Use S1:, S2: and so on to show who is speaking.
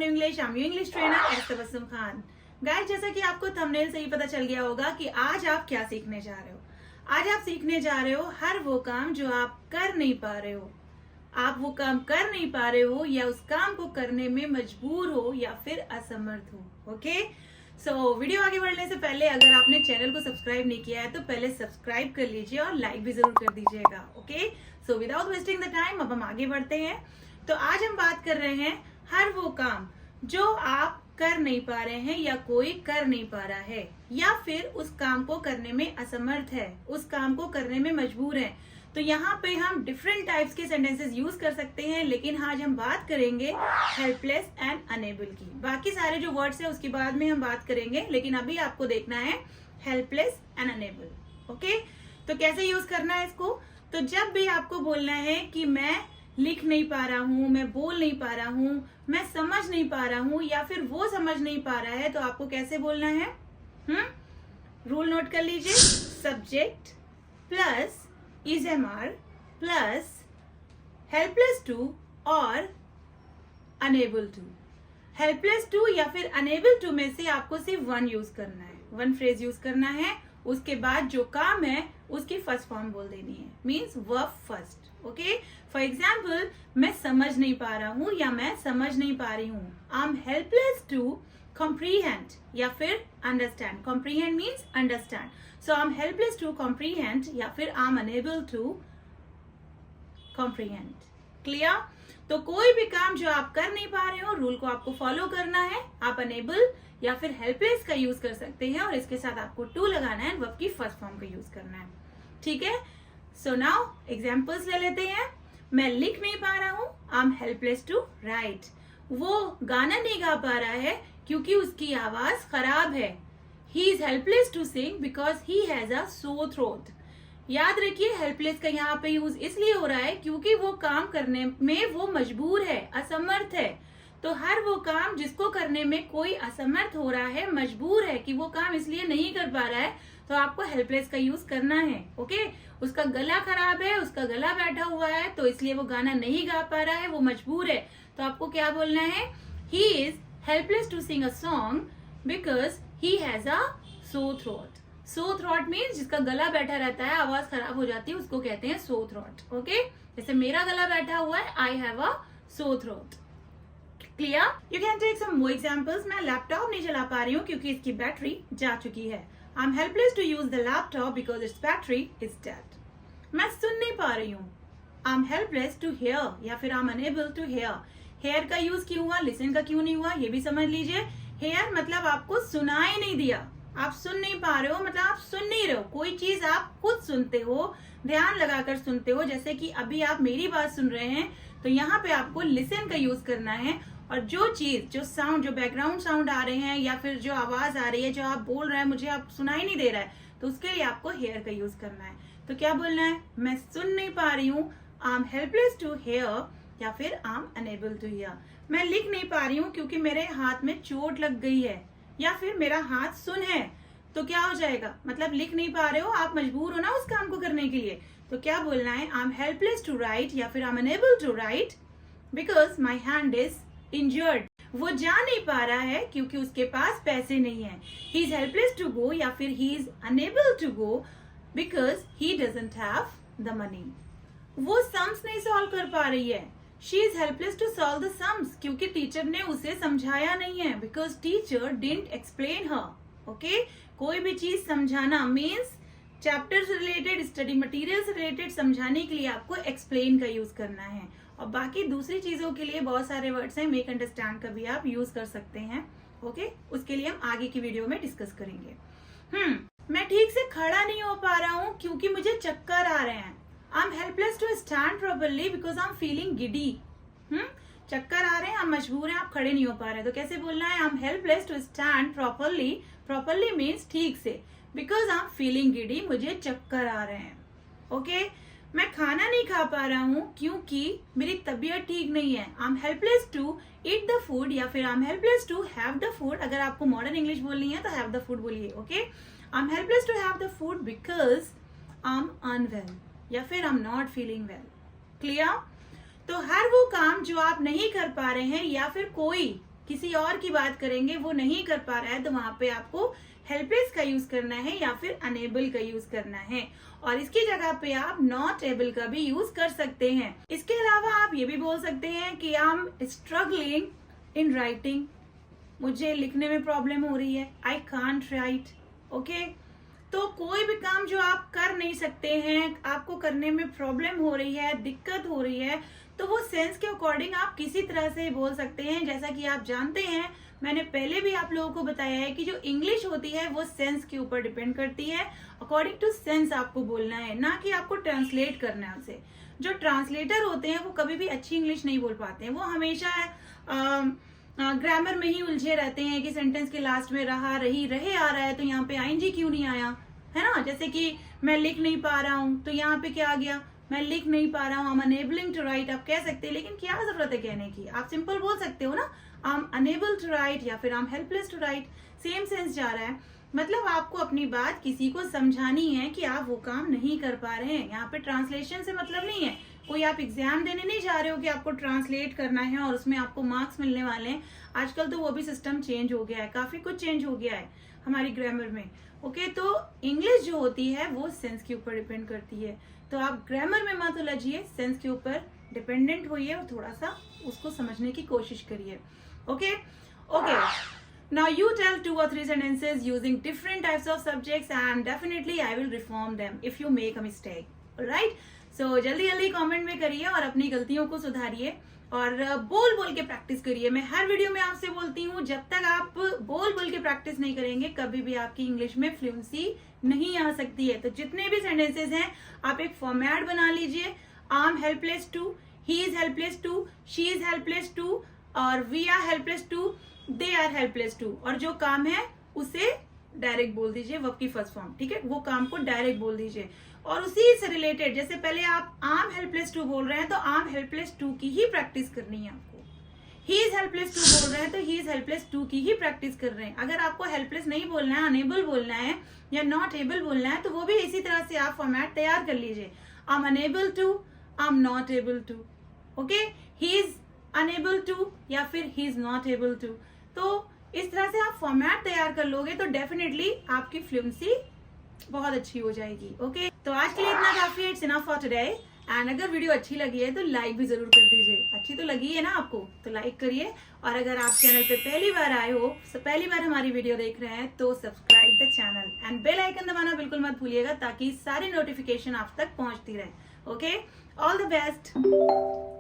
S1: On English. I am your English trainer S Tabassum Khan. Guys, जैसा कि आपको थंबनेल से ही पता चल गया होगा कि आज आप क्या सीखने जा रहे हो। आज आप सीखने जा रहे हो हर वो काम जो आप कर नहीं पा रहे हो। आप वो काम कर नहीं पा रहे हो या उस काम को करने में मजबूर हो या फिर असमर्थ हो। ओके, सो वीडियो आगे बढ़ने से पहले अगर आपने चैनल को सब्सक्राइब नहीं किया है तो पहले सब्सक्राइब कर लीजिए और लाइक भी जरूर कर दीजिएगा। Okay, so without wasting the time अब हम आगे बढ़ते हैं। तो आज हम बात कर रहे हैं हर वो काम जो आप कर नहीं पा रहे हैं या कोई कर नहीं पा रहा है या फिर उस काम को करने में असमर्थ है, उस काम को करने में मजबूर है। तो यहाँ पे हम डिफरेंट टाइप्स के सेंटेंसेस यूज कर सकते हैं, लेकिन आज हम बात करेंगे हेल्पलेस एंड अनेबल की। बाकी सारे जो वर्ड्स है उसके बाद में हम बात करेंगे, लेकिन अभी आपको देखना है हेल्पलेस एंड अनेबल। ओके, तो कैसे यूज करना है इसको। तो जब भी आपको बोलना है कि मैं लिख नहीं पा रहा हूँ, मैं बोल नहीं पा रहा हूँ, मैं समझ नहीं पा रहा हूँ या फिर वो समझ नहीं पा रहा है, तो आपको कैसे बोलना है। रूल नोट कर लीजिए। Subject plus is MR plus helpless to और अनेबल टू। हेल्पलेस टू या फिर अनेबल टू में से आपको सिर्फ वन यूज करना है, वन फ्रेज यूज करना है। उसके बाद जो काम है उसकी फर्स्ट फॉर्म बोल देनी है, means verb first. Okay, for example मैं समझ नहीं पा रहा हूँ या मैं समझ नहीं पा रही हूँ। I am helpless to comprehend या फिर understand। comprehend means understand, so I'm helpless to comprehend या फिर I'm unable to comprehend। Clear. तो कोई भी काम जो आप कर नहीं पा रहे हो, रूल को आपको फॉलो करना है। आप unable या फिर helpless का यूज कर सकते हैं और इसके साथ आपको to लगाना है, वर्ब की फर्स्ट फॉर्म का यूज करना है। ठीक है, सो नाउ एग्जाम्पल्स ले लेते हैं। मैं लिख नहीं पा रहा हूँ, I am helpless to write. वो गाना नहीं गा पा रहा है क्योंकि उसकी आवाज खराब है। He is helpless to sing because he has a sore throat. याद रखिए, हेल्पलेस का यहाँ पे यूज इसलिए हो रहा है क्योंकि वो काम करने में वो मजबूर है, असमर्थ है। तो हर वो काम जिसको करने में कोई असमर्थ हो रहा है, मजबूर है कि वो काम इसलिए नहीं कर पा रहा है, तो आपको हेल्पलेस का यूज करना है। ओके, उसका गला खराब है, उसका गला बैठा हुआ है, तो इसलिए वो गाना नहीं गा पा रहा है, वो मजबूर है। तो आपको क्या बोलना है। He is helpless to sing a song because he has a sore throat। sore throat means जिसका गला बैठा रहता है, आवाज खराब हो जाती है, उसको कहते हैं sore throat। ओके, जैसे मेरा गला बैठा हुआ है, I have a sore throat। Clear. You can take some more examples. मैं लैपटॉप नहीं चला पा रही हूँ क्योंकि इसकी बैटरी जा चुकी है। I am helpless to use the laptop because its battery is dead. मैं सुन नहीं पा रही हूँ, I am helpless to hear या फिर I am unable to hear. Hear का यूज क्यों हुआ, लिसन का क्यों नहीं हुआ, ये भी समझ लीजिए। हेयर मतलब आपको सुनाई नहीं दिया, आप सुन नहीं पा रहे हो, मतलब आप सुन नहीं रहे हो। कोई चीज आप खुद सुनते हो, ध्यान लगाकर सुनते हो, जैसे कि अभी आप मेरी बात सुन रहे हैं, तो यहाँ पे आपको लिसन का यूज करना है। और जो चीज, जो साउंड, जो बैकग्राउंड साउंड आ रहे हैं या फिर जो आवाज आ रही है, जो आप बोल रहे हैं, मुझे आप सुनाई नहीं दे रहा है, तो उसके लिए आपको हेयर का यूज करना है। तो क्या बोलना है, मैं सुन नहीं पा रही हूँ, I am helpless to hear या फिर I am unable to hear. मैं लिख नहीं पा रही हूँ क्योंकि मेरे हाथ में चोट लग गई है या फिर मेरा हाथ सुन है। तो क्या हो जाएगा, मतलब लिख नहीं पा रहे हो, आप मजबूर हो ना उस काम को करने के लिए। तो क्या बोलना है, I am helpless to write या फिर I am unable to write because my hand is injured. वो जा नहीं पा रहा है क्योंकि उसके पास पैसे नहीं है। He is helpless to go या फिर he is unable to go because he doesn't have the money. वो सम्स नहीं सॉल्व कर पा रही है। She is helpless to solve the sums क्योंकि टीचर ने उसे समझाया नहीं है, because teacher didn't explain her। Okay, कोई भी चीज समझाना मीन्स चैप्टर से रिलेटेड, स्टडी मटेरियल से रिलेटेड समझाने के लिए आपको एक्सप्लेन का यूज करना है। और बाकी दूसरी चीजों के लिए बहुत सारे वर्ड्स हैं, मेक अंडरस्टैंड का भी आप यूज कर सकते हैं। ओके, उसके लिए हम आगे की वीडियो में डिस्कस करेंगे। मैं ठीक से खड़ा नहीं हो पा रहा हूँ क्योंकि मुझे चक्कर आ रहे हैं। I'm helpless to stand properly because I'm feeling giddy। चक्कर आ रहे हैं, आप मजबूर हैं, आप खड़े नहीं हो पा रहे, तो कैसे बोलना है, I'm helpless to stand properly। properly means ठीक से, because I'm feeling giddy, मुझे चक्कर आ रहे हैं। ओके, मैं खाना नहीं खा पा रहा हूँ क्योंकि मेरी तबीयत ठीक नहीं है। I'm helpless to eat the food या फिर I'm helpless to have the food। अगर आपको मॉडर्न इंग्लिश बोलनी है तो have the food बोलिए। Okay, I'm helpless to have the food because I'm unwell या फिर I'm not feeling well। Clear. तो हर वो काम जो आप नहीं कर पा रहे हैं या फिर कोई किसी और की बात करेंगे, वो नहीं कर पा रहा है, तो वहां पे आपको हेल्पलेस का यूज करना है या फिर अनेबल का यूज करना है। और इसकी जगह पे आप नॉट एबल का भी यूज कर सकते हैं। इसके अलावा आप ये भी बोल सकते हैं कि I am struggling in writing, मुझे लिखने में प्रॉब्लम हो रही है, आई कांट राइट। ओके, तो कोई भी काम जो आप कर नहीं सकते हैं, आपको करने में प्रॉब्लम हो रही है, दिक्कत हो रही है, तो वो सेंस के अकॉर्डिंग आप किसी तरह से बोल सकते हैं। जैसा कि आप जानते हैं, मैंने पहले भी आप लोगों को बताया है कि जो इंग्लिश होती है वो सेंस के ऊपर डिपेंड करती है। अकॉर्डिंग टू सेंस आपको बोलना है, ना कि आपको ट्रांसलेट करना है उसे। जो ट्रांसलेटर होते हैं वो कभी भी अच्छी इंग्लिश नहीं बोल पाते हैं, वो हमेशा ग्रामर में ही उलझे रहते हैं कि सेंटेंस के लास्ट में रहा, रही, रहे आ रहा है तो यहाँ पे आईएनजी क्यों नहीं आया, है ना। जैसे कि मैं लिख नहीं पा रहा हूँ, तो यहाँ पे क्या आ गया, मैं लिख नहीं पा रहा हूँ, I am enabling to write. आप कह सकते हैं, लेकिन क्या जरूरत है कहने की, आप सिंपल बोल सकते हो ना, I am unable to write या फिर I am helpless to write, same sense जा रहा है। मतलब आपको अपनी बात किसी को समझानी है कि आप वो काम नहीं कर पा रहे हैं। यहाँ पे ट्रांसलेशन से मतलब नहीं है, कोई आप एग्जाम देने नहीं जा रहे हो कि आपको ट्रांसलेट करना है और उसमें आपको मार्क्स मिलने वाले हैं। आजकल तो वो भी सिस्टम चेंज हो गया है, काफी कुछ चेंज हो गया है हमारी ग्रामर में। ओके, तो इंग्लिश जो होती है वो सेंस के ऊपर डिपेंड करती है, तो आप ग्रामर में मत उलझिए, सेंस के ऊपर डिपेंडेंट होइए और थोड़ा सा उसको समझने की कोशिश करिए। Okay okay, now you tell 2 or 3 sentences using different types of subjects and definitely I will reform them if you make a mistake. Alright? So जल्दी जल्दी कमेंट में करिए और अपनी गलतियों को सुधारिए और बोल बोल के प्रैक्टिस करिए। मैं हर वीडियो में आपसे बोलती हूँ, जब तक आप बोल बोल के प्रैक्टिस नहीं करेंगे कभी भी आपकी इंग्लिश में फ्लुएंसी नहीं आ सकती है। तो जितने भी सेंटेंसेस हैं आप एक फॉर्मेट बना लीजिए, I am helpless too, he is helpless too, she is helpless to, और we are helpless too, they are helpless to, और जो काम है उसे डायरेक्ट बोल दीजिए, वर्ब की फर्स्ट फॉर्म, ठीक है, वो काम को डायरेक्ट बोल दीजिए। और उसी से रिलेटेड, जैसे पहले आप आई एम हेल्पलेस टू बोल रहे हैं तो आई एम हेल्पलेस टू की ही प्रैक्टिस करनी है आपको। ही इज हेल्पलेस टू बोल रहे हैं तो ही इज हेल्पलेस टू की ही प्रैक्टिस कर रहे हैं। अगर आपको हेल्पलेस नहीं बोलना है, अनेबल बोलना है या नॉट एबल बोलना है, तो वो भी इसी तरह से आप फॉर्मेट तैयार कर लीजिए। I am unable to, I am not able to, okay, he is unable to या फिर he is not able to. तो इस तरह से आप फॉर्मेट तैयार कर लोगे तो डेफिनेटली आपकी फ्लुएंसी बहुत अच्छी हो जाएगी। ओके, तो आज के लिए इतना काफी है, it's enough for today. And अगर वीडियो अच्छी लगी है तो लाइक भी जरूर कर दीजिए। अच्छी तो लगी है ना आपको, तो लाइक करिए। और अगर आप चैनल पे पहली बार आए हो, पहली बार हमारी वीडियो देख रहे हैं, तो subscribe the channel and bell icon दबाना बिल्कुल मत भूलिएगा, ताकि सारी नोटिफिकेशन आप तक पहुंचती रहे। Okay, all the best.